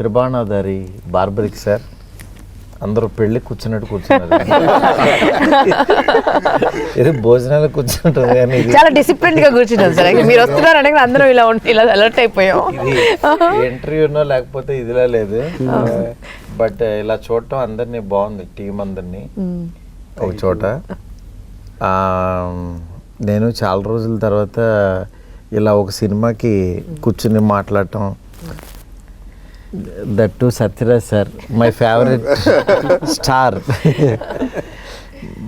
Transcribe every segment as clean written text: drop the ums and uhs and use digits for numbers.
Tribanadhari barbaric sir అందరూ పెళ్ళి కూర్చున్నట్టు కూర్చున్నారు. ఇది భోజనాలు కూర్చుంటుంది కానీ చాలా డిసిప్లిన్ గా కూర్చున్నాం సార్. మీరు వస్తున్నారు అంటే అందరం ఇలా అలర్ట్ అయిపోయాం. ఇంటర్వ్యూనో లేకపోతే ఇదిలా లేదు, బట్ ఇలా చూడటం అందరినీ బాగుంది, టీం అందరినీ ఒక చోట. నేను చాలా రోజుల తర్వాత ఇలా ఒక సినిమాకి కూర్చుని మాట్లాడటం, that to Sathyaraj sir, my favourite star,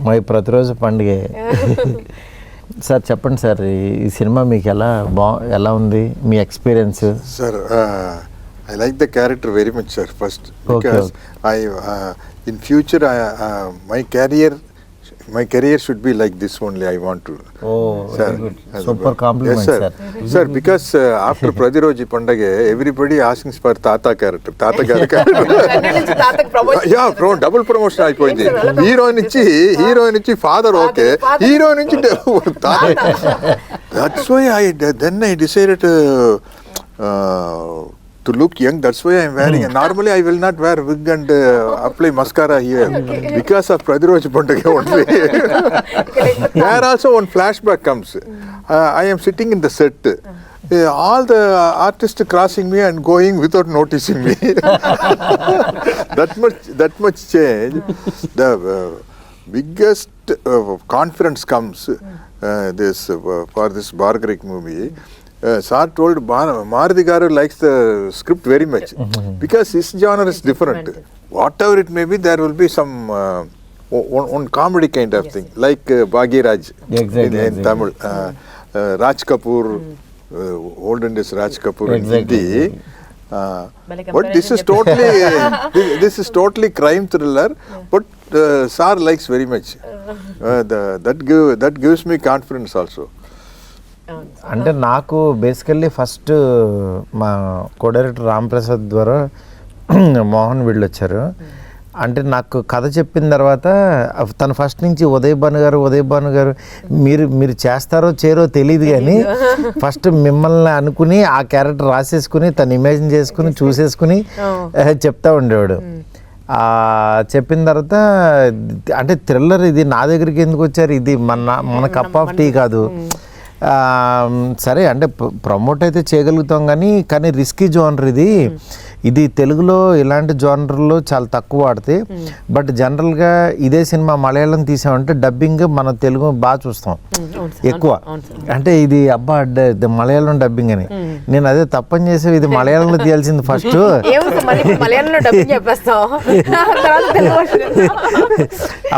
my Prathi Roju Pandage. Sir చెప్పండి సార్, ఈ సినిమా మీకు ఎలా ఉంది, మీ experience? Sir I like the character very much, sir, first, because in future my career should be like this only. I want to. Oh, sir, very good. Super compliment, yes, sir. Sir, because after Pradiroji Pandage, everybody asking for Tata character. Yeah, double promotion అయిపోయింది. Hero నుంచి father okay, hero నుంచి తాత. That's why I decided to look young. That's why I'm wearing. Normally I will not wear wig and apply mascara here, because of Pradiroj Pandage only. There also one flashback comes. I am sitting in the set. All the artists crossing me and going without noticing me. that much change. The biggest confidence comes for this Barbarik movie. Sir told Maruti Garu likes the script very much, because his genre is different. Whatever it may be, there will be some one comedy kind of thing, like Bhagiraj in Tamil, Raj Kapoor, olden days Raj Kapoor in Hindi. But this is totally crime thriller, but Sir likes very much. That gives me confidence also. అంటే నాకు basically first మా co director Ram Prasad ద్వారా మోహన్ వీళ్ళు వచ్చారు. అంటే నాకు కథ చెప్పిన తర్వాత తను ఫస్ట్ నుంచి ఉదయ్ భాను గారు మీరు చేస్తారో చేయరో తెలియదు, కానీ ఫస్ట్ మిమ్మల్ని అనుకుని ఆ క్యారెక్టర్ రాసేసుకుని తను ఇమాజిన్ చేసుకుని చూసేసుకుని చెప్తా ఉండేవాడు. చెప్పిన తర్వాత అంటే థ్రిల్లర్, ఇది నా దగ్గరికి ఎందుకు వచ్చారు, ఇది మన కప్ ఆఫ్ టీ కాదు. సరే అంటే ప్రమోట్ అయితే చేయగలుగుతాం, కానీ రిస్కీ జోనర్ ఇది తెలుగులో ఇలాంటి జోనర్లో చాలా తక్కువ వాడితే. బట్ జనరల్గా ఇదే సినిమా మలయాళం తీసామంటే డబ్బింగ్ మన తెలుగు బాగా చూస్తాం ఎక్కువ. అంటే ఇది మలయాళం డబ్బింగ్ అని నేను అదే తప్పని చేసే, ఇది మలయాళంలో తీయాల్సింది ఫస్ట్.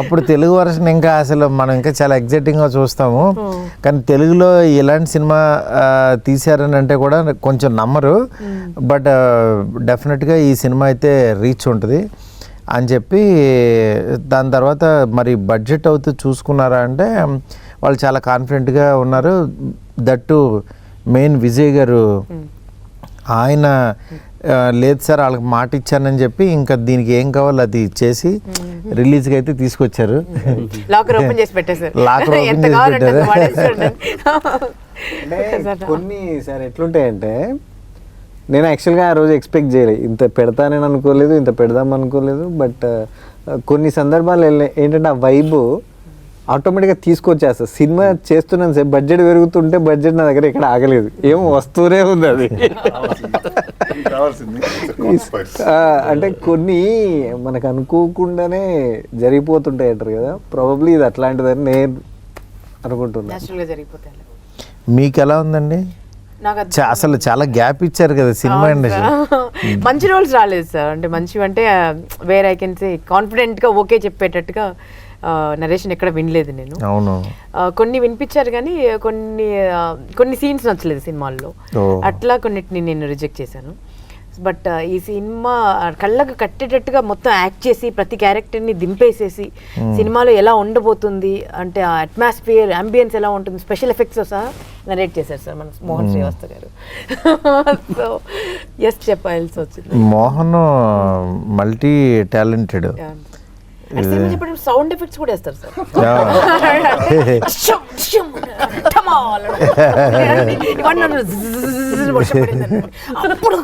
అప్పుడు తెలుగు వర్షన్ ఇంకా అసలు మనం ఇంకా చాలా ఎగ్జైటింగ్గా చూస్తాము. కానీ తెలుగులో ఇలాంటి సినిమా తీశారని అంటే కూడా కొంచెం నమ్మరు. బట్ డెఫినెట్గా ఈ సినిమా అయితే రీచ్ ఉంటుంది అని చెప్పి, దాని తర్వాత మరి బడ్జెట్ అవుతూ చూసుకున్నారా అంటే వాళ్ళు చాలా కాన్ఫిడెంట్గా ఉన్నారు. దట్టు మెయిన్ విజయ్ గారు ఆయన లేదు సార్ వాళ్ళకి మాట ఇచ్చానని చెప్పి ఇంకా దీనికి ఏం కావాలో అది చేసి రిలీజ్కి అయితే తీసుకొచ్చారు. లాకర్ ఓపెన్ చేసి పెట్టారు. కొన్ని సార్ ఎట్లుంటాయంటే, నేను యాక్చువల్గా ఆ రోజు ఎక్స్పెక్ట్ చేయలేదు, ఇంత పెడతానని అనుకోలేదు, ఇంత పెడదాం అనుకోలేదు. బట్ కొన్ని సందర్భాలు ఏంటంటే ఆ వైబ్ ఆటోమేటిక్గా తీసుకొచ్చేస్తా. సినిమా చేస్తున్నాను సార్, బడ్జెట్ పెరుగుతుంటే బడ్జెట్ నా దగ్గర ఇక్కడ ఆగలేదు, ఏమో వస్తూనే ఉంది అది. అంటే కొన్ని మనకు అనుకోకుండానే జరిగిపోతుంటాయి అంటారు కదా, ప్రాబబ్లీ ఇది అట్లాంటిదని నేను అనుకుంటున్నాను. మీకు ఎలా ఉందండి? అసలు చాలా గ్యాప్ ఇచ్చారు కదా సినిమా ఇండస్ట్రీ. మంచి రోల్స్ రాలేదు సార్. అంటే మంచివి అంటే వేర్ ఐ కెన్ సే కాన్ఫిడెంట్గా ఓకే చెప్పేటట్టుగా నరేషన్ ఎక్కడ వినలేదు నేను. అవును, కొన్ని వినిపించారు కానీ కొన్ని సీన్స్ నచ్చలేదు సినిమాల్లో, అట్లా కొన్నిటిని నేను రిజెక్ట్ చేశాను. బట్ ఈ సినిమా కళ్ళకు కట్టేటట్టుగా మొత్తం యాక్ట్ చేసి ప్రతి క్యారెక్టర్ని దింపేసేసి సినిమాలో ఎలా ఉండబోతుంది అంటే ఆ అట్మాస్ఫియర్, అంబియన్స్ ఎలా ఉంటుంది, స్పెషల్ ఎఫెక్ట్స్ సహా నరేట్ చేశారు సార్ మన మోహన్ శ్రీవాస్త గారు. సో ఎస్ చెప్పాల్సి వచ్చింది. Mohan multi talented. Sound effects కూడా వేస్తారు సార్. వర్షం పడింది అప్పుడు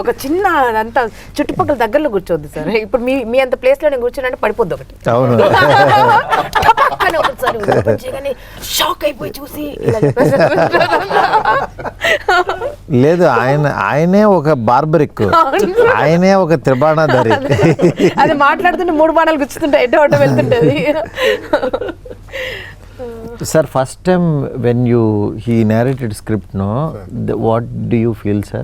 ఒక చిన్న అంతా చుట్టుపక్కల దగ్గరలో కూర్చోద్దు సార్. ఇప్పుడు మీ అంత ప్లేస్ లో నేను కూర్చున్నాంటే పడిపోద్ది ఒకటి. అవును. ఒకసారి షాక్ అయిపోయి చూసి లేదు, ఆయనే ఒక బార్బరిక్, ఆయనే ఒక త్రిబాణాధారి. అది మాట్లాడుతుంటే 3 బాణాలు గుచ్చుతుంటాయి, ఎటో అటో వెళ్తుంటది. Sir, first time when he narrated script, no, what do you feel, sir?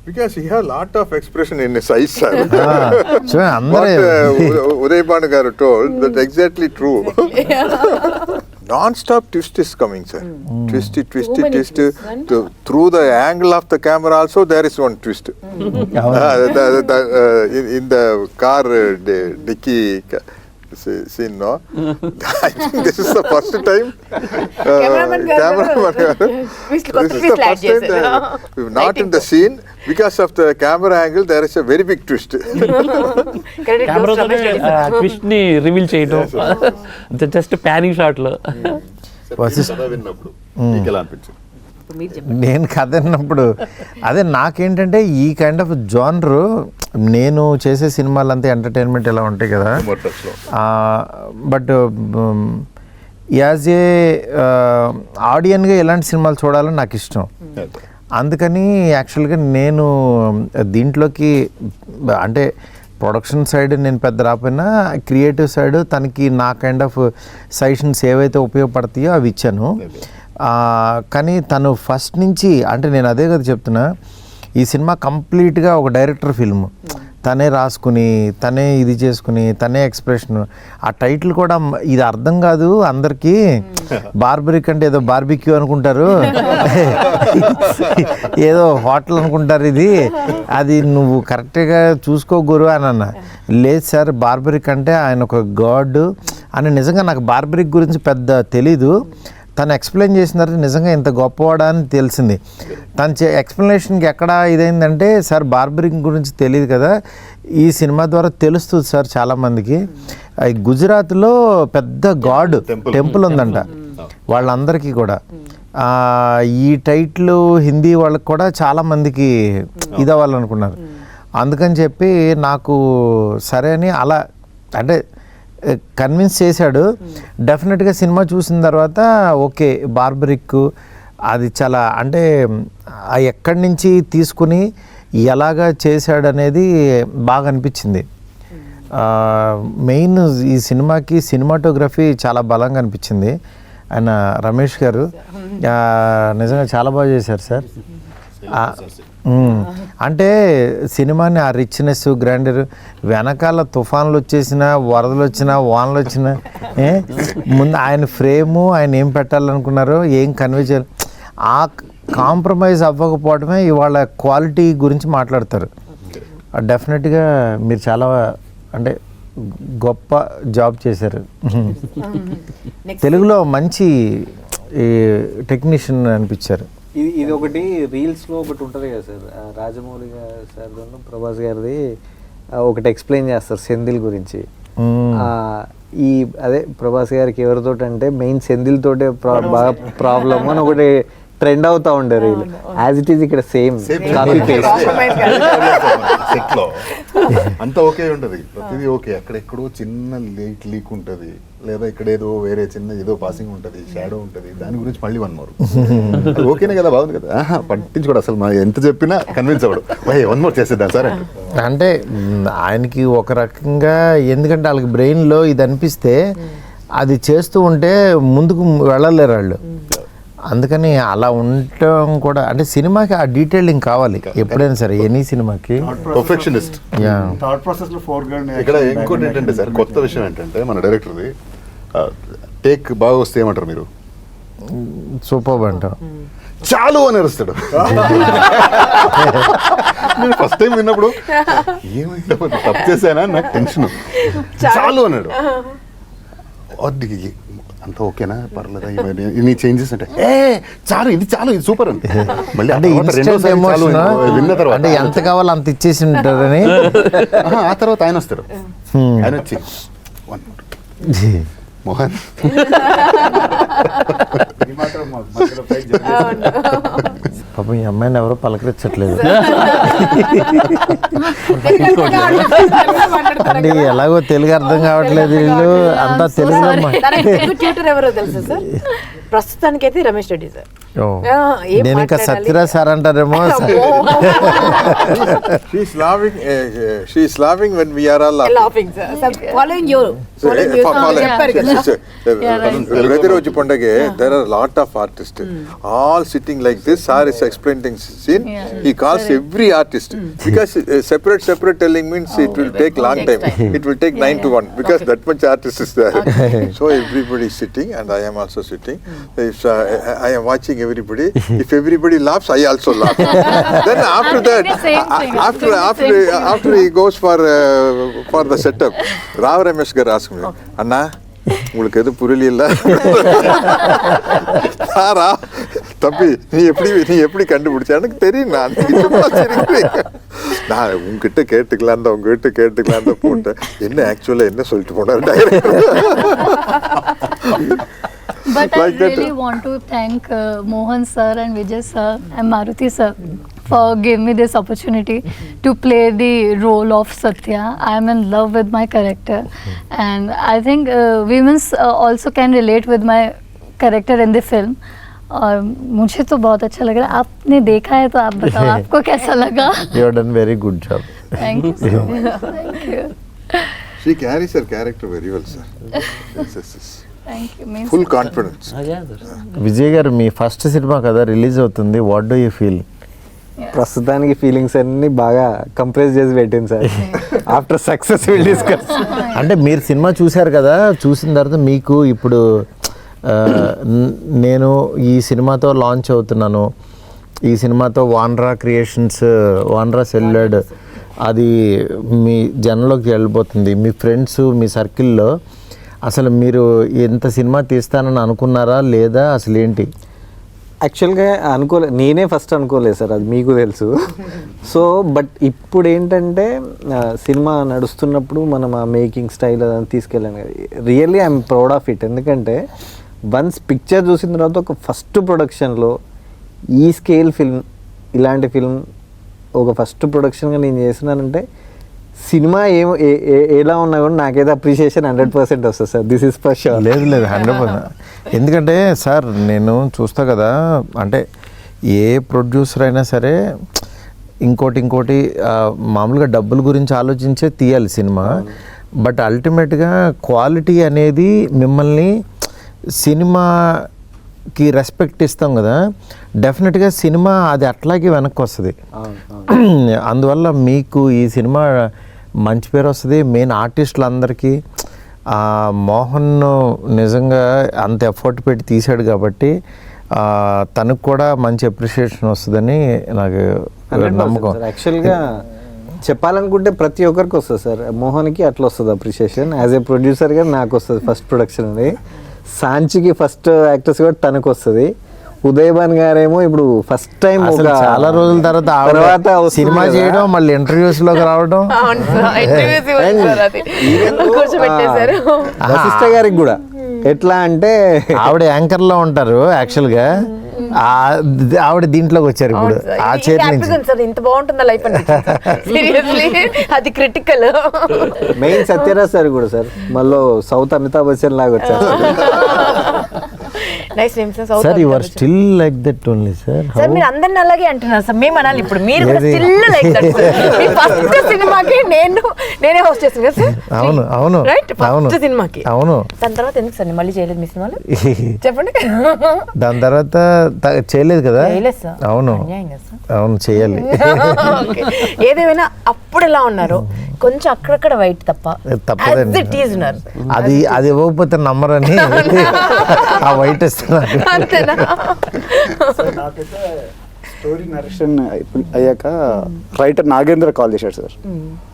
Because he had a lot of expression in his eyes, sir. So, What Uday Banu garu told, that's exactly true. Non-stop twist is coming, sir. Twist. Through the angle of the camera also, there is one twist. In the car dicky scene, no? I think this is the first time. Cameraman garu. This is the first time not in the scene. Because of the camera angle, there is a very big twist. కెమెరాతోనే twist ని reveal చేయడం, just panning shot లో. నేను కథ విన్నప్పుడు అదే నాకేంటంటే ఈ కైండ్ ఆఫ్ జానర్, నేను చేసే సినిమాలంతా ఎంటర్టైన్మెంట్ ఇలా ఉంటాయి కదా, బట్ యాజ్ ఏ ఆడియన్గా ఎలాంటి సినిమాలు చూడాలని నాకు ఇష్టం. అందుకని యాక్చువల్గా నేను దీంట్లోకి అంటే ప్రొడక్షన్ సైడ్ నేను పెద్ద రాకపోయినా క్రియేటివ్ సైడ్ తనకి నా కైండ్ ఆఫ్ సజెషన్స్ ఏవైతే ఉపయోగపడతాయో అవి ఇచ్చాను. కానీ తను ఫస్ట్ నుంచి అంటే నేను అదే కదా చెప్తున్నా, ఈ సినిమా కంప్లీట్గా ఒక డైరెక్టర్ ఫిల్మ్. తనే రాసుకుని, తనే ఇది చేసుకుని, తనే ఎక్స్ప్రెషన్. ఆ టైటిల్ కూడా ఇది అర్థం కాదు అందరికీ, బార్బరిక్ అంటే ఏదో బార్బిక్యూ అనుకుంటారు, ఏదో హోటల్ అనుకుంటారు, అది నువ్వు కరెక్ట్గా చూసుకో గురు అని అన్న. లేదు సార్, బార్బరిక్ అంటే ఆయన ఒక గాడ్ అని. నిజంగా నాకు బార్బరిక్ గురించి పెద్ద తెలీదు, తను ఎక్స్ప్లెయిన్ చేసిన తర్వాత నిజంగా ఇంత గొప్పవాడా అని తెలిసింది. తను ఎక్స్ప్లెనేషన్కి ఎక్కడ ఇదైందంటే, సార్ బార్బరిక్ గురించి తెలియదు కదా, ఈ సినిమా ద్వారా తెలుస్తుంది సార్ చాలామందికి. గుజరాత్లో పెద్ద గాడ్ టెంపుల్ ఉందంట వాళ్ళందరికీ కూడా. ఈ టైటిల్ హిందీ వాళ్ళకి కూడా చాలామందికి ఇది అవ్వాలనుకున్నారు. అందుకని చెప్పి నాకు సరే అని అలా అంటే కన్విన్స్ చేశాడు. డెఫినెట్గా సినిమా చూసిన తర్వాత ఓకే, బార్బరిక్ అది చాలా అంటే ఎక్కడి నుంచి తీసుకుని ఎలాగా చేశాడు అనేది బాగా అనిపించింది. మెయిన్ ఈ సినిమాకి సినిమాటోగ్రఫీ చాలా బలంగా అనిపించింది. ఆయన రమేష్ గారు నిజంగా చాలా బాగా చేశారు సార్. అంటే సినిమాని ఆ రిచ్నెస్, గ్రాండర్, వెనకాల తుఫాన్లు వచ్చేసినా, వరదలు వచ్చినా, వానలు వచ్చినా, ముందు ఆయన ఫ్రేము, ఆయన ఏం పెట్టాలనుకున్నారో, ఏం కన్వే చేయాలి, ఆ కాంప్రమైజ్ అవ్వకపోవడమే ఇవాళ క్వాలిటీ గురించి మాట్లాడతారు. డెఫినెట్గా మీరు చాలా అంటే గొప్ప జాబ్ చేశారు. తెలుగులో మంచి టెక్నీషియన్ అనిపించారు. ఇది ఒకటి రీల్స్లో ఒకటి ఉంటుంది కదా సార్, రాజమౌళి సార్ ప్రభాస్ గారిది ఒకటి ఎక్స్ప్లెయిన్ చేస్తారు సెంధిల్ గురించి. ఈ అదే ప్రభాస్ గారికి ఎవరితోటి అంటే మెయిన్ సెంధిల్ తోటే బాగా ప్రాబ్లమ్ అని ఒకటి ట్రెండ్ అవుతా ఉండే రీల్. యాజ్ ఇట్ ఈస్ ఇక్కడ సేమ్ కాపీ పేస్ట్. సెట్లో అంతా ఓకే ఉంటుంది, ప్రతిదీ ఓకే. అక్కడెక్కడో చిన్న లీక్ ఉంటుంది, లేదా ఇక్కడ ఏదో వేరే చిన్న ఏదో పాసింగ్ ఉంటుంది, షాడో ఉంటుంది, దాని గురించి మళ్ళీ 1 more. ఓకేనే కదా, బాగుంది కదా, పట్టించుకోడు అసలు. మా ఎంత చెప్పినా కన్విన్స్ అవ్వడు, 1 more చేసేద్దాం సార్ అంటే ఆయనకి ఒక రకంగా, ఎందుకంటే వాళ్ళకి బ్రెయిన్లో ఇది అనిపిస్తే అది చేస్తూ ఉంటే ముందుకు వెళ్ళలేరు వాళ్ళు. అందుకని అలా ఉండటం కూడా అంటే సినిమాకి ఆ డీటెయిలింగ్ కావాలి ఎప్పుడైనా సరే, ఎనీ సినిమాకి పర్ఫెక్షనిస్ట్. ఇక్కడ ఇంకోటి ఏంటంటే సార్, కొత్త విషయం ఏంటంటే మన డైరెక్టర్ది టేక్ బాగా వస్తే ఏమంటారు మీరు, సూపర్ అంటాం, చాలు అని అరుస్తాడు. నేను ఫస్ట్ టైం విన్నప్పుడు ఏమైంది, తప్పు చేశానా నాకు టెన్షన్, చాలు అన్నాడు. అంత ఓకేనా, పర్లేదా, నీ చేంజెస్ అంటే చాలు, ఇది చాలు, ఇది సూపర్ అంటే మళ్ళీ అంటే ఇన్స్టెంట్ ఎమోషన్, విన్న తర్వాత అంటే ఎంత కావాలో అంత ఇచ్చేసి ఉంటారని. ఆ తర్వాత ఆయన వస్తాడు, ఆయన వచ్చి మోహన్ పాపం ఈ అమ్మాయిని ఎవరో పలకరించట్లేదు అంటే ఎలాగో తెలుగు అర్థం కావట్లేదు వీళ్ళు అంతా తెలుగులో ట్యూటర్ ఎవరో తెలుసా సార్? ప్రస్తుతానికి అయితే రమేష్ రెడ్డి సార్. ఓ. ఏం నేను ఇంకా మాట్లాడాలి? సత్యరాజ్ సార్ అంటారేమో She's laughing when we are all laughing. Laughing, sir. Following you. చెప్పారు కదా. ప్రతిరోజు పండగే there are lot of artists all sitting like this. Sir is explaining scene. He calls every artist because separate telling means it will take long time. It will take 9 to 1 because that much artist is there. So everybody is sitting and I am also sitting. If I am watching everybody, if everybody laughs, I also laugh. Then after that, after he goes for the setup, Rao Ramesh gar ask me, Anna, உங்களுக்கு எது புரியல சாரா தம்பி நீ எப்படி கண்டுபிடிச்ச எனக்கு தெரியும் நான் சும்மா சிரிக்கிறேன் நான் உங்ககிட்ட கேட்டுக்கலாம் தான் உங்ககிட்ட கேட்டுக்கலாம் தான் போட்டேன் என்ன ஆக்சுவலா என்ன சொல்லிட்டு போனார் director But Like I that. really want to thank Mohan sir and Vijay sir and Maruti sir for giving me this opportunity to play the role of Satya. I am in love with my character and I think women also can relate with my character in the film. और मुझे तो बहुत अच्छा लग रहा है. आपने देखा है तो आप बताओ आपको कैसा लगा? You have done very good job. Thank you so much. Thank you. She carries her character very well, sir. Yes. Thank you. Means Full confidence. Vijay గారు మీ ఫస్ట్ సినిమా కదా రిలీజ్ అవుతుంది, వాట్ డూ యూ ఫీల్? ప్రస్తుతానికి feelings అన్ని బాగా compress చేసి పెట్టింది sir. After success will discuss. అంటే మీరు సినిమా చూశారు కదా, చూసిన తర్వాత మీకు ఇప్పుడు నేను ఈ సినిమాతో లాంచ్ అవుతున్నాను, ఈ సినిమాతో వాన్రా క్రియేషన్స్, వాన్రా సెల్యులాయిడ్ అది మీ జనంలోకి వెళ్ళిపోతుంది, మీ ఫ్రెండ్స్ మీ సర్కిల్లో అసలు మీరు ఎంత సినిమా తీస్తానని అనుకున్నారా లేదా అసలు ఏంటి? యాక్చువల్గా నేనే ఫస్ట్ అనుకోలేదు సార్, అది మీకు తెలుసు. సో బట్ ఇప్పుడు ఏంటంటే సినిమా నడుస్తున్నప్పుడు మనం ఆ మేకింగ్ స్టైల్ అదంతా తీసుకెళ్ళాను కదా, really I'm proud of it. ఎందుకంటే వన్స్ పిక్చర్ చూసిన తర్వాత ఒక ఫస్ట్ ప్రొడక్షన్లో ఈ స్కేల్ ఫిల్మ్, ఇలాంటి ఫిల్మ్ ఒక ఫస్ట్ ప్రొడక్షన్గా నేను చేసినానంటే సినిమా ఎలా ఉన్నా కూడా నాకైతే అప్రిషియేషన్ 100% వస్తుంది sir. This is for sure. లేదు 100%. ఎందుకంటే సార్ నేను చూస్తా కదా, అంటే ఏ ప్రొడ్యూసర్ అయినా సరే ఇంకోటి మామూలుగా డబ్బుల గురించి ఆలోచించే తీయాలి సినిమా. బట్ అల్టిమేట్గా క్వాలిటీ అనేది మిమ్మల్ని సినిమాకి రెస్పెక్ట్ ఇస్తాం కదా, డెఫినెట్గా సినిమా అది అట్లాగే వెనక్కి వస్తుంది. అందువల్ల మీకు ఈ సినిమా మంచి పేరు వస్తుంది. మెయిన్ ఆర్టిస్టులు అందరికీ మోహన్ నిజంగా అంత ఎఫర్ట్ పెట్టి తీశాడు కాబట్టి తనకు కూడా మంచి అప్రిషియేషన్ వస్తుందని నాకు నమ్మకం. యాక్చువల్గా చెప్పాలనుకుంటే ప్రతి ఒక్కరికి వస్తుంది సార్. మోహన్కి అట్లా వస్తుంది అప్రిషియేషన్, యాజ్ ఏ ప్రొడ్యూసర్గా నాకు వస్తుంది ఫస్ట్ ప్రొడక్షన్ అది. సాంచికి ఫస్ట్ యాక్టర్స్ కూడా తనకు వస్తుంది. ఉదయభాన్ గారేమో ఇప్పుడు ఫస్ట్ టైం చాలా రోజుల తర్వాత సినిమా చేయడం, మళ్ళీ ఇంటర్వ్యూస్ లోకి రావడం. వశిష్ఠ గారికి కూడా ఎట్లా అంటే ఆవిడ యాంకర్ లో ఉంటారు యాక్చువల్గా, ఆవిడ దీంట్లోకి వచ్చారు ఇప్పుడు ఆ చైర్ నుంచి. ఇంత బాగుంటుందా లైఫ్ సీరియస్లీ అది క్రిటికల్. మెయిన్ సత్యరాజ్ సార్ కూడా సార్ మళ్ళీ సౌత్ అమితాబ్ బచ్చన్ లాగా వచ్చారు. Nice name sir. Sir you are still like that only sir. Sir మీరు అందరిని అలాగే అంటున్నారు సార్, మేము అనాలి ఇప్పుడు మీరు కూడా still like that sir. Me first సినిమాకి నేనే హోస్ట్ చేస్తాను కదా సార్. అవును రైట్, ఫస్ట్ సినిమాకి. అవును. దాని తర్వాత ఎందుకు సార్ మళ్ళీ చేయలేదు మీ సినిమాలో చెప్పండి? దాని తర్వాత చేయలేదు కదా. అవును అవును చేయాలి. ఏదేమైనా అప్పుడు ఎలా ఉన్నారు, కొంచెం అక్కడక్కడ వైట్ తప్పదండి. అది ఇవ్వకపోతే నమ్మరని ఆ వైట్ ఇస్తున్నారు. స్టోరీ నరేషన్ అయ్యాక రైటర్ నాగేంద్ర కాల్ చేశాడు సార్.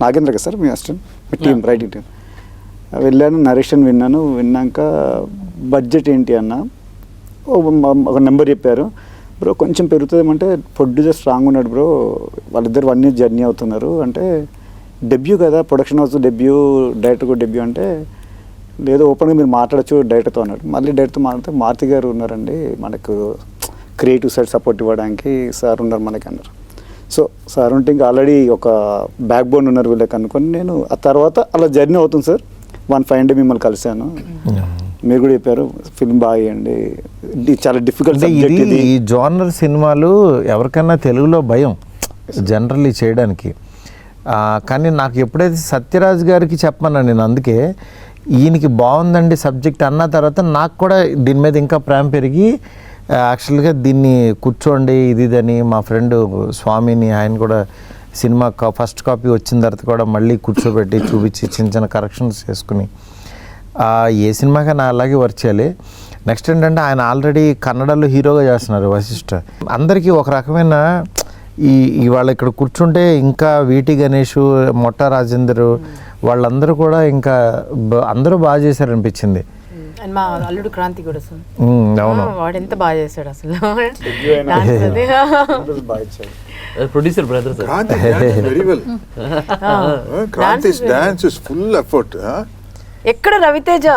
నాగేంద్ర కదా సార్ మీ అసిస్టెంట్, మీ టీం రైటింగ్ టీం. వెళ్ళాను, నరేషన్ విన్నాక బడ్జెట్ ఏంటి అన్న ఒక నెంబర్ చెప్పారు. బ్రో కొంచెం పెరుగుతుందేమంటే ప్రొడ్యూసర్ స్ట్రాంగ్ ఉన్నాడు బ్రో, వాళ్ళిద్దరు 1 year జర్నీ అవుతున్నారు అంటే డెబ్యూ కదా, ప్రొడక్షన్ హౌస్ డెబ్యూ, డైరెక్టర్ కూడా డెబ్యూ అంటే లేదు ఓపెన్గా మీరు మాట్లాడచ్చు డైరెక్టర్తో అన్నాడు. మళ్ళీ డైరెక్టర్తో మాట్లాడితే మారుతి గారు ఉన్నారండి మనకు క్రియేటివ్ సైడ్ సపోర్ట్ ఇవ్వడానికి, సార్ ఉన్నారు మనకి అన్నారు. సో సార్ ఉంటే ఇంకా ఆల్రెడీ ఒక బ్యాక్ బోన్ ఉన్నారు వీళ్ళకి అనుకొని నేను ఆ తర్వాత అలా జర్నీ అవుతుంది సార్. 1 డే మిమ్మల్ని కలిశాను, మీరు కూడా చెప్పారు ఫిల్మ్ బాగా చేయండి, ఇది చాలా డిఫికల్ట్ సబ్జెక్ట్ ఇది. ఈ జోనర్ సినిమాలు ఎవరికైనా తెలుగులో భయం జనరల్లీ చేయడానికి. కానీ నాకు ఎప్పుడైతే సత్యరాజ్ గారికి చెప్పమన్నా నేను, అందుకే ఈయనకి బాగుందండి సబ్జెక్ట్ అన్న తర్వాత నాకు కూడా దీని మీద ఇంకా ప్రేమ పెరిగి యాక్చువల్గా దీన్ని కూర్చోండి ఇదని మా ఫ్రెండ్ స్వామిని, ఆయన కూడా సినిమా ఫస్ట్ కాపీ వచ్చిన తర్వాత కూడా మళ్ళీ కూర్చోబెట్టి చూపించి చిన్న చిన్న కరెక్షన్స్ చేసుకుని ఏ సినిమాకైనా అలాగే వర్క్ చేయాలి. నెక్స్ట్ ఏంటంటే ఆయన ఆల్రెడీ కన్నడలో హీరోగా చేస్తున్నారు వశిష్ఠ. అందరికీ ఒక రకమైన ఇవాళ ఇక్కడ కూర్చుంటే ఇంకా వీటి గణేష్, మొట్ట రాజేందర్ వాళ్ళందరూ కూడా ఇంకా అందరూ బాగా చేశారనిపించింది. అండ్ మా అల్లుడు క్రాంతి కూడా సార్, అవును వాడు ఎంత బాగా చేశాడు అసలు. Producer brother sir. Very well. Kranthi's dance is full effort. ఎక్కడ రవితేజ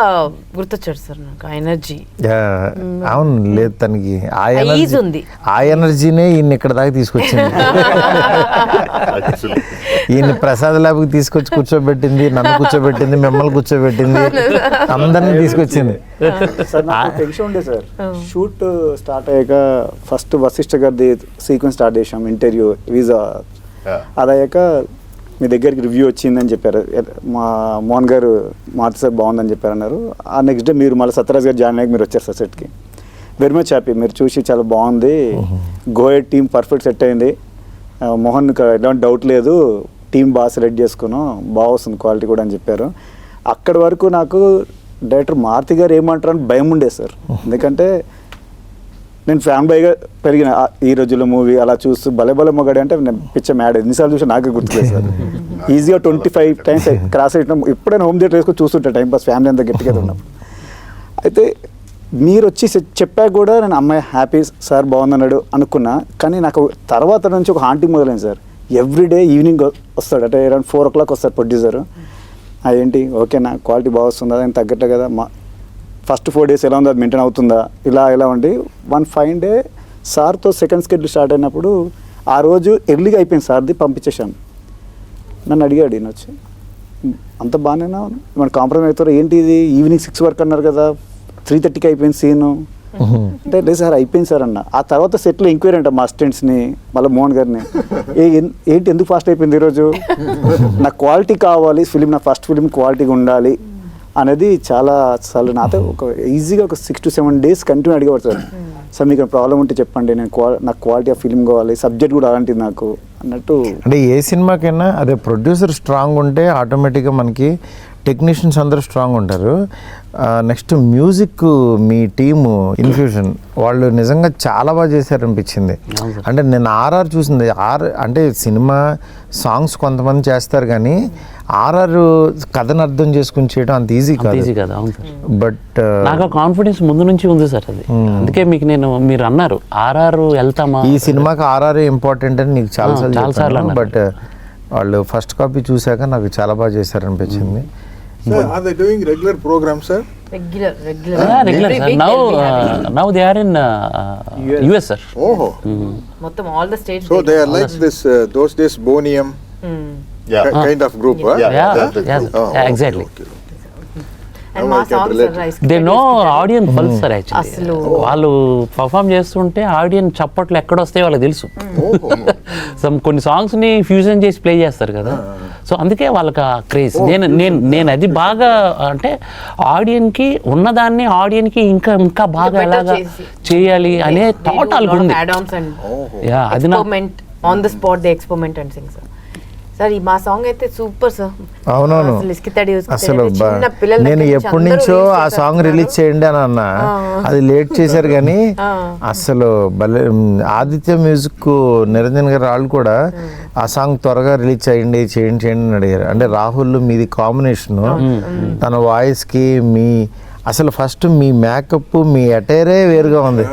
గుర్తొచ్చాడు సార్ నాకు, ఆ ఎనర్జీ. అవును, లేదు తనకి ఈజ్ ఉంది. ఆ ఎనర్జీనే ఈయన ఇక్కడ దాకా తీసుకొచ్చింది. ఈయన ప్రసాద్ ల్యాబ్కి తీసుకొచ్చి కూర్చోబెట్టింది, నన్ను కూర్చోబెట్టింది, మిమ్మల్ని కూర్చోబెట్టింది, అందరినీ తీసుకొచ్చింది. సార్ నాకు టెన్షన్ ఉండే సార్, షూట్ స్టార్ట్ అయ్యాక ఫస్ట్ వశిష్ఠ గారిది సీక్వెన్స్ స్టార్ట్ చేసాం, ఇంటర్వ్యూ వీజా. అదయ్యాక మీ దగ్గరికి రివ్యూ వచ్చిందని చెప్పారు, మా మోహన్ గారు మారుతి సార్ బాగుందని చెప్పారు అన్నారు. ఆ నెక్స్ట్ డే మీరు మళ్ళీ సత్యరాజ్ గారు జాయిన్ అయ్యాక మీరు వచ్చారు సార్ సెట్కి. వెరీ మచ్ హ్యాపీ, మీరు చూసి చాలా బాగుంది, గోయెడ్ టీమ్ పర్ఫెక్ట్ సెట్ అయింది, మోహన్ ఎలాంటి డౌట్ లేదు, టీం బాగా సెలెక్ట్ చేసుకున్నాం, బాగా వస్తుంది క్వాలిటీ కూడా అని చెప్పారు. అక్కడి వరకు నాకు డైరెక్టర్ మారుతి గారు ఏమంటారు అని భయం ఉండేది సార్. ఎందుకంటే నేను ఫ్యాన్ బాయ్గా పెరిగిన ఈ రోజుల్లో మూవీ అలా చూస్తూ భలే భలే మొగాడి అంటే నేను పిచ్చ మ్యాడ్ ఎన్నిసార్లు చూసి నాకే గుర్తులేదు సార్. ఈజీగా 25 times క్రాస్ అయినా ఎప్పుడైనా హోమ్ థియేటర్ వేసుకొని చూస్తుంటా టైం పాస్, ఫ్యామిలీ అంతా గట్టిగా ఉన్నప్పుడు. అయితే మీరు వచ్చి చెప్పాక కూడా నేను అమ్మాయి హ్యాపీ సార్ బాగుందన్నాడు అనుకున్నా. కానీ నాకు తర్వాత నుంచి ఒక హాంటింగ్ మొదలైంది సార్. ఎవ్రీడే ఈవినింగ్ వస్తాడు, అంటే అరౌండ్ 4 o'clock వస్తాడు ప్రొడ్యూసర్. ఏంటి ఓకేనా, క్వాలిటీ బాగా వస్తుందా, దానికి తగ్గట్లే కదా, ఫస్ట్ 4 days ఎలా ఉందో అది మెయింటైన్ అవుతుందా, ఇలా ఉండి 1 fine day సార్తో సెకండ్ స్కెడ్యూల్ స్టార్ట్ అయినప్పుడు ఆ రోజు ఎర్లీగా అయిపోయింది సార్ది, పంపించేశాను. నన్ను అడిగాడు ఈయన వచ్చి, అంత బాగానేనా మన కాంప్రమైజ్ అవుతారు ఏంటి, ఇది ఈవినింగ్ 6 వరకు అన్నారు కదా, 3:30కి అయిపోయింది సీను అంటే. లేదు సార్ అయిపోయింది సార్ అన్న. ఆ తర్వాత సెట్లో ఎంక్వైరీ అంట మా అసిస్టెంట్స్ని, మళ్ళీ మోహన్ గారిని, ఏంటి ఎందుకు ఫాస్ట్ అయిపోయింది ఈరోజు, నాకు క్వాలిటీ కావాలి, ఫిలిం నా ఫస్ట్ ఫిలిం క్వాలిటీగా ఉండాలి అనేది చాలా నాతో ఒక ఈజీగా ఒక 6 to 7 days కంటిన్యూ అడిగేవాడు సార్. సార్ మీకు ప్రాబ్లం ఉంటే చెప్పండి, నేను నాకు క్వాలిటీ ఆఫ్ ఫిలిం కావాలి, సబ్జెక్ట్ కూడా అలాంటిది నాకు అన్నట్టు. అంటే ఏ సినిమాకైనా అదే ప్రొడ్యూసర్ స్ట్రాంగ్ ఉంటే ఆటోమేటిక్గా మనకి టెక్నీషియన్స్ అందరూ స్ట్రాంగ్ ఉంటారు. నెక్స్ట్ మ్యూజిక్ మీ టీము ఇన్ఫ్యూజన్ వాళ్ళు నిజంగా చాలా బాగా చేశారనిపించింది. అంటే నేను ఆర్ఆర్ చూసింది, అంటే సినిమా సాంగ్స్ కొంతమంది చేస్తారు కానీ ఆర్ఆర్ కథను అర్థం చేసుకుని చేయడం అంత ఈజీ కాదు. అవును సార్, బట్ నాకు కాన్ఫిడెన్స్ ముందు నుంచి ఉంది సార్. అది అందుకే మీకు మీరు అన్నారు ఆర్ఆర్ వెళ్తామా, ఈ సినిమాకి ఆర్ఆర్ ఇంపార్టెంట్ అని నీకు చాలాసార్లు అన్నారు. బట్ వాళ్ళు ఫస్ట్ కాపీ చూశాక నాకు చాలా బాగా చేశారనిపించింది. Sir, are they doing regular programs, sir? Regular. Regular Every sir. week now they are in US sir. Oh, మొత్తం all the states. so they are like this those days Bonium kind of group, huh? Yeah, exactly. Okay. And Now మా I can songs relate. are rice. They know audience pulse sir. Actually అసలు. వాళ్ళు perform చేస్తుంటే audience చప్పట్లు ఎక్కడ వస్తాయో వాళ్ళకి తెలుసు. కొన్ని సాంగ్స్ ని ఫ్యూజన్ చేసి ప్లే చేస్తారు కదా, సో అందుకే వాళ్ళకి ఆ క్రేజ్. నేను అది బాగా అంటే ఆడియన్స్ కి ఉన్నదాన్ని ఆడియన్స్ కి ఇంకా బాగా ఎలాగా చేయాలి అనే థాట్ వాళ్ళకు ఉంది. Add-ons and అది నా experiment on the spot, they experiment and sing sir. Sir మా సాంగ్ అయితే సూపర్ సార్. అవునవును, అసలు నేను ఎప్పటి నుంచో ఆ సాంగ్ రిలీజ్ చేయండి అని అన్నా, అది లేట్ చేశారు కానీ అసలు భలే. ఆదిత్య మ్యూజిక్ నిరంజన్ గారు వాళ్ళు కూడా ఆ సాంగ్ త్వరగా రిలీజ్ చేయండి అని అడిగారు. అంటే రాహుల్ మీది కాంబినేషన్, తన వాయిస్కి మీ అసలు ఫస్ట్ మీ మేకప్ మీ అటైరే వేరుగా ఉంది.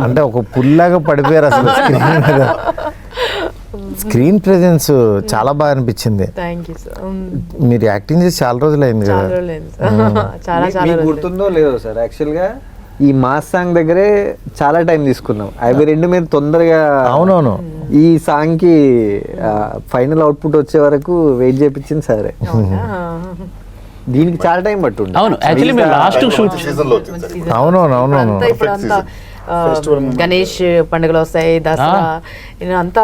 అంటే ఒక పుల్లాగా పడిపోయారు అసలు స్క్రీన్ మీద. స్క్రీన్ ప్రెజెన్స్ చాలా బాగా అనిపించింది. Thank you sir. మీరు యాక్టింగ్ చేసి చాలా రోజులు అయింది చాలా కదా. రోజులైంది సార్. చాలా చాలా మీకు రోజులు. గుర్తుందో లేదో సార్, యాక్చువల్గా ఈ మాస్ సాంగ్ దగ్గరే చాలా టైం తీసుకున్నాం. అవి రెండు మీరు తొందరగా అవునవును. ఈ సాంగ్ కి ఫైనల్ అవుట్పుట్ వచ్చే వరకు వెయిట్ చేయించింది సరే. దీనికి చాలా టైం పట్టుండే. అవును, యాక్చువల్లీ మేము లాస్ట్ షూట్ సీజన్ లో వచ్చింది సార్. అవునవునవునవును. అంతా ఇప్పుడు అంతా గణేష్ పండుగలు వస్తాయి, దసరా అంతా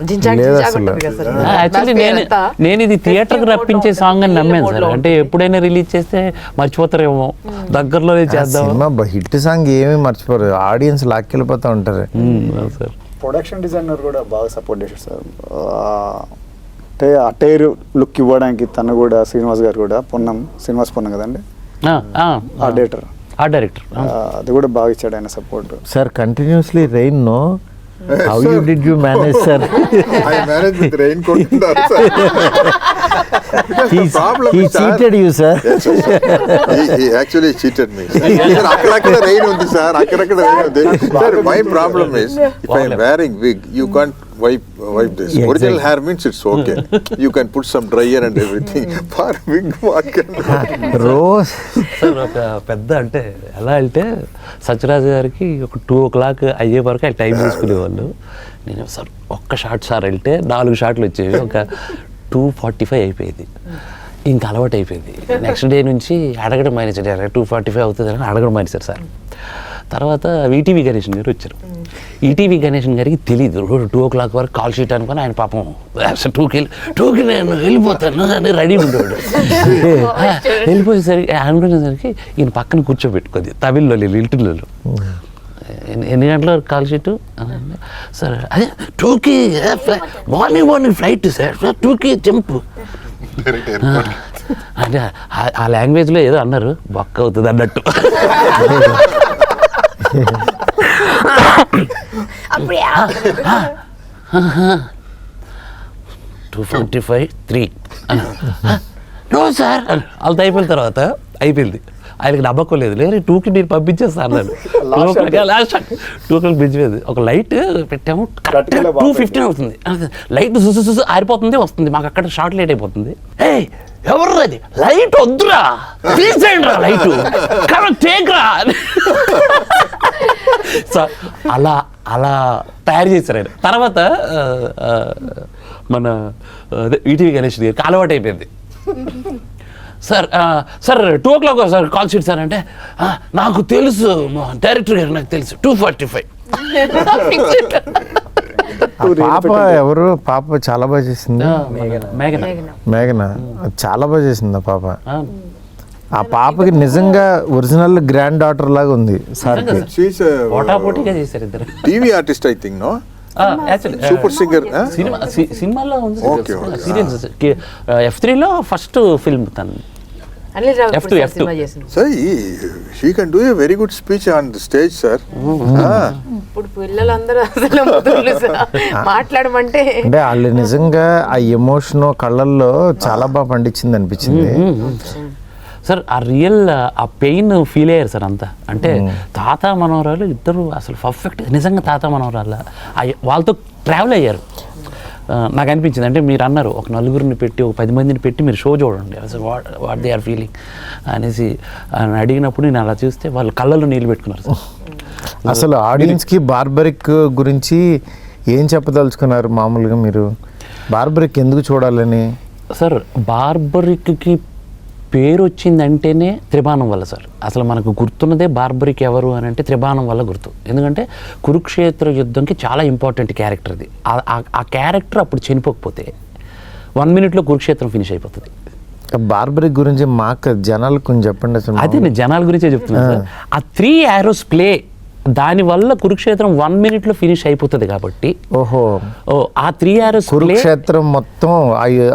జింజాక్ లేదు జింజాక్ అసలు. ఉంటుంది కదా సార్. యాక్చువల్లీ నేను ఇది థియేటర్కి రప్పించే సాంగ్ అని నమ్మాను సార్. అంటే ఎప్పుడైనా రిలీజ్ చేస్తే మర్చిపోతారేమో, దగ్గరలోనే చేద్దాం. సినిమా హిట్ సాంగ్ ఏమీ మర్చిపోరు, ఆడియన్స్ లాక్కెళ్ళిపోతూ ఉంటారు. సార్ ప్రొడక్షన్ డిజైనర్ కూడా బాగా సపోర్ట్ చేశారు సార్. అంటే అటైర్ లుక్ ఇవ్వడానికి తను కూడా, శ్రీనివాస్ గారు కూడా, శ్రీనివాస్ పొన్నం కదండి ఆ డైరెక్టర్, ఆ డైరెక్టర్ అది కూడా బాగా ఇచ్చాడు ఆయన support. Sir continuously rain no, how you did you manage sir? I manage with raincoat and sir. Because the problem He is, sir, cheated you, sir. Yes, yes, yes. He actually cheated me. Sir, అక్కడక్కడ rain ఉంది sir. అక్కడక్కడ rain ఉంది. Sir, my problem is, if I am wearing wig, you can't wipe this. Yeah, Original exactly. hair means it's okay. You can put some dryer and everything. For wig, what can rose sir ఒక పెద్ద అంటే ఎలా అంటే సత్యరాజు గారికి ఒక 2 o'clock అయ్యే వరకు ఆయన టైం తీసుకునేవాళ్ళు. నేను సార్ ఒక్క షాట్ సార్ వెళ్తే 4 షాట్లు వచ్చేవి, ఒక 2:45 అయిపోయేది. ఇంకా అలవాటు అయిపోయింది. నెక్స్ట్ డే నుంచి అడగడం మానేసాడు, 2:45 అవుతుంది అని అడగడం మానేశారు సార్. తర్వాత ఈటీవీ గణేషన్ గారు వచ్చారు. ఈటీవీ గణేషన్ గారికి తెలియదు 2 o'clock వరకు కాల్ షీట్ అనుకుని ఆయన పాపం 2కి నేను వెళ్ళిపోతాను అని రెడీ ఉండేవాడు. వెళ్ళిపోయేసరికి అనుకునేసరికి ఈయన పక్కన కూర్చోబెట్టుకుంది తమిళ్లో ఇంటిలో. ఎన్ని గంటల కాల్ షీట్ సార్? అదే 2కి మార్నింగ్ ఫ్లైట్ సార్, 2కి జంప్ అంటే ఆ లాంగ్వేజ్లో ఏదో అన్నారు, బొక్క అవుతుంది అన్నట్టు. $245 నో సార్ వాళ్ళతో అయిపోయిన తర్వాత అయిపోయింది. ఆయనకి నమ్మకం లేదు, లేదు 2కి నేను పంపించేస్తాను అన్నాడు. 2 పెంచిపోయింది. ఒక లైట్ పెట్టాము, కరెక్ట్ 2:15 అవుతుంది. లైట్ చూసి ఆరిపోతుంది, వస్తుంది. మాకు అక్కడ షార్ట్ లేట్ అయిపోతుంది. ఏ ఎవరు అది లైట్ వద్దురా, తీసేయండి రా లైట్, కరెక్ట్ టేక్రా. సో అలా తయారు చేశారు ఆయన. తర్వాత మన ఈటీవీ గణేష్ గారికి అలవాటు అయిపోయింది. Sir 2 o'clock sir call sheet sir అంటే, నాకు తెలుసు డైరెక్టర్ గారు, నాకు తెలుసు 2:45. పాప ఎవరు? పాప చాలా బాగా చేసింది. మేఘన చాలా బాగా చేసింది ఆ పాప. ఆ పాపకి నిజంగా ఒరిజినల్ గ్రాండ్ డాటర్ లాగా ఉంది సార్. she's a పోటాపోటీగా చేశారు ఇద్దరు. TV artist, I think, no? Super singer. సినిమాలో ఉంది. Okay, okay. సీరియల్స్ F3లో ఫస్ట్ ఫిల్మ్ తను. అనిల్ రావు F2. సినిమా చేసింది. Sir, she can do a very good speech on the stage, sir. ఇప్పుడు పిల్లలందరూ అసలు ముదురులు సార్. మాట్లాడమంటే అంటే వాళ్ళు నిజంగా ఆ ఎమోషన్ కళ్ళల్లో చాలా బాగా పండించింది అనిపించింది. సార్ ఆ రియల్ ఆ పెయిన్ ఫీల్ అయ్యారు సార్ అంతా. అంటే తాత మనవరాలు ఇద్దరు అసలు పర్ఫెక్ట్, నిజంగా తాత మనవరాలు వాళ్ళతో ట్రావెల్ అయ్యారు. నాకు అనిపించింది, అంటే మీరు అన్నారు ఒక 4 పెట్టి ఒక 10 మందిని పెట్టి మీరు షో చూడండి అసలు వాట్ దే ఆర్ ఫీలింగ్ అనేసి అడిగినప్పుడు నేను అలా చూస్తే వాళ్ళు కళ్ళలో నీళ్ళు పెట్టుకున్నారు సార్. అసలు ఆడియన్స్కి బార్బరిక్ గురించి ఏం చెప్పదలుచుకున్నారు? మామూలుగా మీరు బార్బరిక్ ఎందుకు చూడాలని? సార్ బార్బరిక్కి పేరు వచ్చిందంటేనే త్రిబాణం వల్ల సార్. అసలు మనకు గుర్తున్నదే బార్బరిక్ ఎవరు అని అంటే త్రిబాణం వల్ల గుర్తు. ఎందుకంటే కురుక్షేత్ర యుద్ధంకి చాలా ఇంపార్టెంట్ క్యారెక్టర్ అది. ఆ క్యారెక్టర్ అప్పుడు చనిపోకపోతే 1 minute కురుక్షేత్రం ఫినిష్ అయిపోతుంది. బార్బరిక్ గురించి మాకు జనాలకు కొంచెం చెప్పండి అసలు. అదే నేను జనాల గురించే చెప్తున్నాను సార్. ఆ 3 arrows ప్లే దానివల్ల కురుక్షేత్రం 1 minute ఫినిష్ అయిపోతుంది కాబట్టి. ఓహో, ఆ 3 arrows కురుక్షేత్రం మొత్తం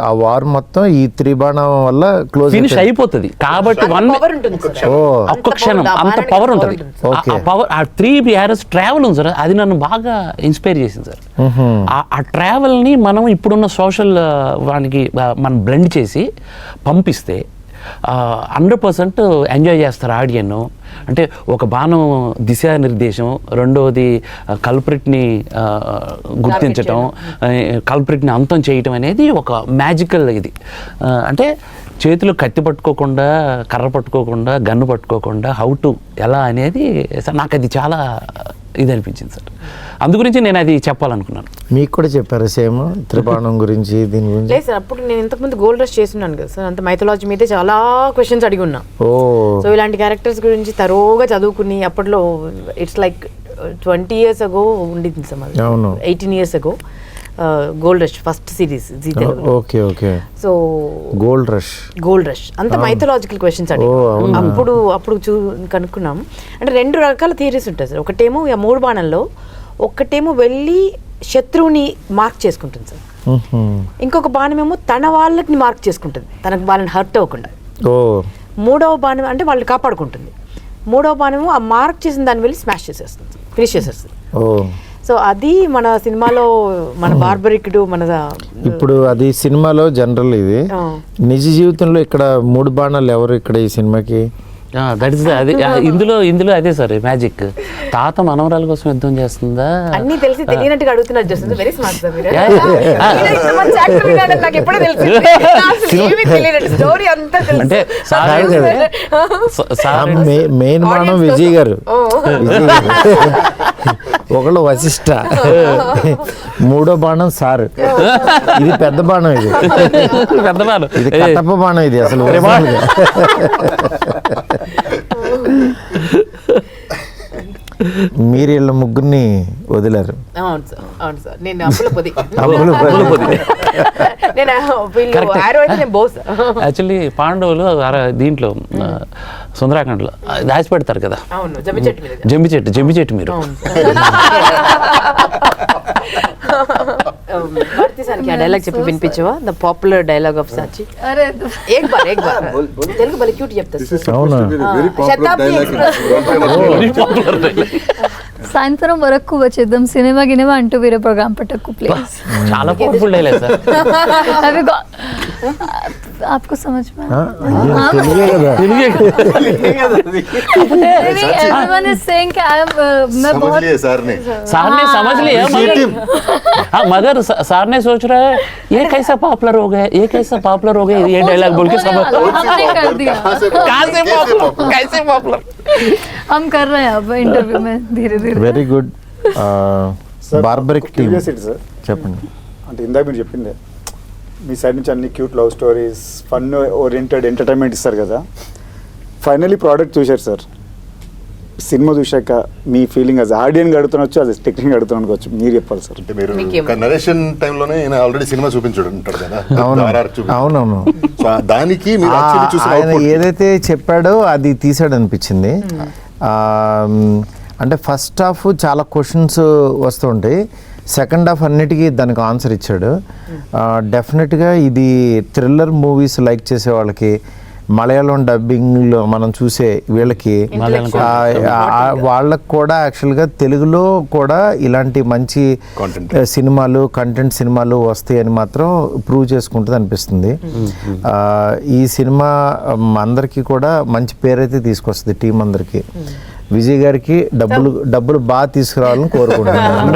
ఆ వార్ మొత్తం ఈ త్రిబాణం వల్ల క్లోజ్ ఫినిష్ అయిపోతుంది కాబట్టి పవర్ ఉంటుంది సార్. ఒక్క క్షణం అంత పవర్ ఉంటుంది. ఆ పవర్ ఆ 3 arrows ట్రావెల్ ఉంది సార్, అది నన్ను బాగా ఇన్స్పైర్ చేసింది సార్. ఆ ట్రావెల్ని మనం ఇప్పుడున్న సోషల్ వానికి మనం బ్లెండ్ చేసి పంపిస్తే 100% ఎంజాయ్ చేస్తారు ఆడియన్. అంటే ఒక బాణం దిశానిర్దేశం, రెండవది కల్ప్రిట్ని గుర్తించటం, కల్ప్రిట్ని అంతం చేయటం అనేది ఒక మ్యాజికల్ ఇది. అంటే చేతులు కత్తి పట్టుకోకుండా, కర్ర పట్టుకోకుండా, గన్ను పట్టుకోకుండా హౌ టు ఎలా అనేది సార్ నాకు అది చాలా ఇది అనిపించింది సార్. అందు గురించి నేను అది చెప్పాలనుకున్నాను. మీకు కూడా చెప్పారు సేమ్ త్రిబాణం గురించి, దీని గురించి? లేదు సార్, అప్పుడు నేను ఇంతకుముందు గోల్డ్ రష్ చేస్తున్నాను కదా సార్, అంత మైథాలజీ మీదే చాలా క్వశ్చన్స్ అడిగి ఉన్నా. సో ఇలాంటి క్యారెక్టర్స్ గురించి తరోగా చదువుకుని, అప్పట్లో ఇట్స్ లైక్ 20 years ago ఉండింది సార్ మాది, 18 years ago gold rush first series Zee Telugu. Okay okay. So gold rush అంత మైథలాజికల్ క్వశ్చన్స్ అడిగి అప్పుడు కనుక్కున్నాం. అంటే 2 రకాల థియరీస్ ఉంటాయి సార్. ఒకటేమో 3 బాణంలో ఒక్కటేమో వెళ్ళి శత్రువుని మార్క్ చేసుకుంటుంది సార్, ఇంకొక బాణమేమో తన వాళ్ళని మార్క్ చేసుకుంటుంది, తనకు వాళ్ళని హర్ట్ అవ్వకుండా. మూడవ బాణం అంటే వాళ్ళని కాపాడుకుంటుంది. మూడవ బాణమేమో ఆ మార్క్ చేసిన దాన్ని వెళ్ళి స్మాష్ చేసేస్తుంది, ఫినిష్ చేసేస్తుంది. సో అది మన సినిమాలో మన బార్బరిక్డు మన ఇప్పుడు అది సినిమాలో జనరల్, ఇది నిజ జీవితంలో ఇక్కడ 3 బాణాలు ఎవరు ఇక్కడ ఈ సినిమాకి? దట్ ఇస్ అది ఇందులో అదే సార్ మ్యాజిక్. తాత మనవరాల కోసం యుద్ధం చేస్తుందా అన్ని తెలిసి తెలియనట్టుగా అడుగుతున్నారు. జస్ట్ వెరీ స్మార్ట్ సార్ మీరు. నాకు ఎప్పుడో తెలుసు స్టోరీ అంతా తెలుసు. అంటే మెయిన్ బాణం విజయ్ గారు, ఒకళ్ళు వశిష్ట, మూడో బాణం సార్, ఇది పెద్ద బాణం, ఇది పెద్ద బాణం, ఇది కట్టప్ప బాణం, ఇది అసలు మీరు వీళ్ళ ముగ్గురిని వదిలారు. అవును సార్, అవును సార్. నేను అప్పుల పొది యాక్చువల్లీ పాండవులు దీంట్లో సుందరాఖండ్లో దాచి పెడతారు కదా, జమ్మి చెట్టు మీరు. भारती सर क्या डायलॉग చెప్పి వినిపించవా? The popular dialogue of Sachi. అరే एक बार తెలుగు బలి క్యూట్ చెప్తారు. శతాబ్ది సాయంత్రం వరకు వచ్చేద్దాం, సినిమా గినిమా అంటూ వేరే ప్రోగ్రామ్ పట్టకు ప్లీజ్. చాలా పవర్ఫుల్ డైలాగ్ సార్. अभी आपको समझ में everyone is saying कि मैं बहुत सार ने समझ लिया, मगर सार ने सोच रहा है ये कैसा पॉपुलर हो गया, ये कैसा पॉपुलर हो गया, ये डायलॉग बोल के समझ हमने कर दिया. कैसे पॉपुलर हम कर रहे हैं अब इंटरव्यू में धीरे धीरे. Very good. బార్బరిక్ టీమ్ చెప్పండి. అంటే ఇందాక మీరు చెప్పిందే మీ సైడ్ నుంచి అన్ని cute love stories, fun oriented entertainment ఇస్తారు కదా. ఫైనలీ ప్రోడక్ట్ చూశారు సార్, సినిమా చూశాక మీ ఫీలింగ్ అది ఆడియన్స్ అడుగుతున్నచ్చు, అది టెక్నిక్ అడుగుతున్నచ్చు, మీరు చెప్పాలి సార్. అంటే మీరు నరేషన్ టైంలోనే ఆల్రెడీ సినిమా చూపించాడు ఉంటాడు కదా. అవునవును. దానికి ఆయన ఏదైతే చెప్పాడో అది తీసాడు అనిపించింది. అంటే ఫస్ట్ హాఫ్ చాలా క్వశ్చన్స్ వస్తూ ఉంటాయి, సెకండ్ హాఫ్ అన్నిటికీ దానికి ఆన్సర్ ఇచ్చాడు. డెఫినెట్గా ఇది థ్రిల్లర్ మూవీస్ లైక్ చేసే వాళ్ళకి, మలయాళం డబ్బింగ్లో మనం చూసే వీళ్ళకి, వాళ్ళకు కూడా యాక్చువల్గా తెలుగులో కూడా ఇలాంటి మంచి సినిమాలు, కంటెంట్ సినిమాలు వస్తాయని మాత్రం ప్రూవ్ చేసుకుంటుంది అనిపిస్తుంది. ఈ సినిమా అందరికీ కూడా మంచి పేరైతే తీసుకొస్తుంది టీం అందరికీ. విజయ్ గారికి డబ్బులు బాగా తీసుకురావాలని కోరుకుంటున్నాను.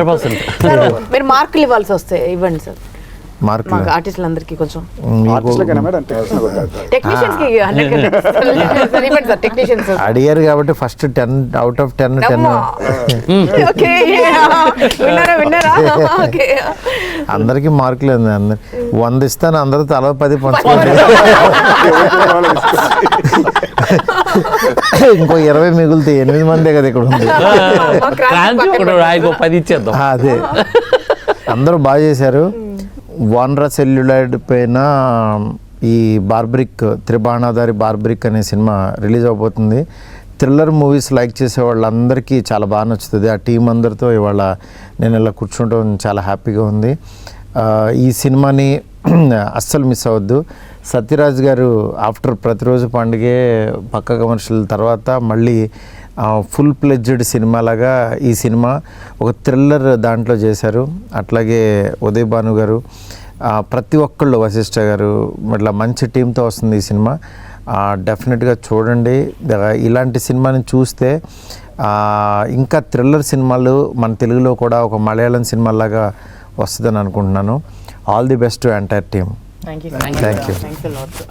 మీరు మార్కులు ఇవ్వాల్సి వస్తే ఇవ్వండి సార్. మార్కులు ఆర్టిస్టులందరికీ కొంచెం అడిగారు కాబట్టి ఫస్ట్ 10 out of 10 అందరికి మార్కులు. 100 ఇస్తాను, అందరూ తల 10 పంచుకోండి, ఇంకో 20 మిగులుతాయి. 8 మందే కదా ఇక్కడ ఉంది. అదే అందరూ బాగా చేశారు. వానరా సెల్యులాయిడ్ పైన ఈ బార్బరిక్, త్రిబాణాధారి బార్బరిక్ అనే సినిమా రిలీజ్ అవబోతుంది. థ్రిల్లర్ మూవీస్ లైక్ చేసే వాళ్ళందరికీ చాలా బాగా నచ్చుతుంది. ఆ టీం అందరితో ఇవాళ నేను ఇలా కూర్చుంటాం చాలా హ్యాపీగా ఉంది. ఈ సినిమాని అస్సలు మిస్ అవ్వద్దు. సత్యరాజ్ గారు ఆఫ్టర్ ప్రతిరోజు పండుగే, పక్క కమర్షియల్ తర్వాత మళ్ళీ ఫుల్ ప్లెడ్జ్డ్ సినిమాలాగా ఈ సినిమా ఒక థ్రిల్లర్ దాంట్లో చేశారు. అట్లాగే ఉదయ్ భాను గారు, ప్రతి ఒక్కళ్ళు, వశిష్ఠ గారు, ఇట్లా మంచి టీంతో వస్తుంది ఈ సినిమా. డెఫినెట్గా చూడండి. ఇలాంటి సినిమాని చూస్తే ఇంకా థ్రిల్లర్ సినిమాలు మన తెలుగులో కూడా ఒక మలయాళం సినిమాలాగా వస్తుందని అనుకుంటున్నాను. All the best to entire team. Thank you. Thank you. Thanks a lot.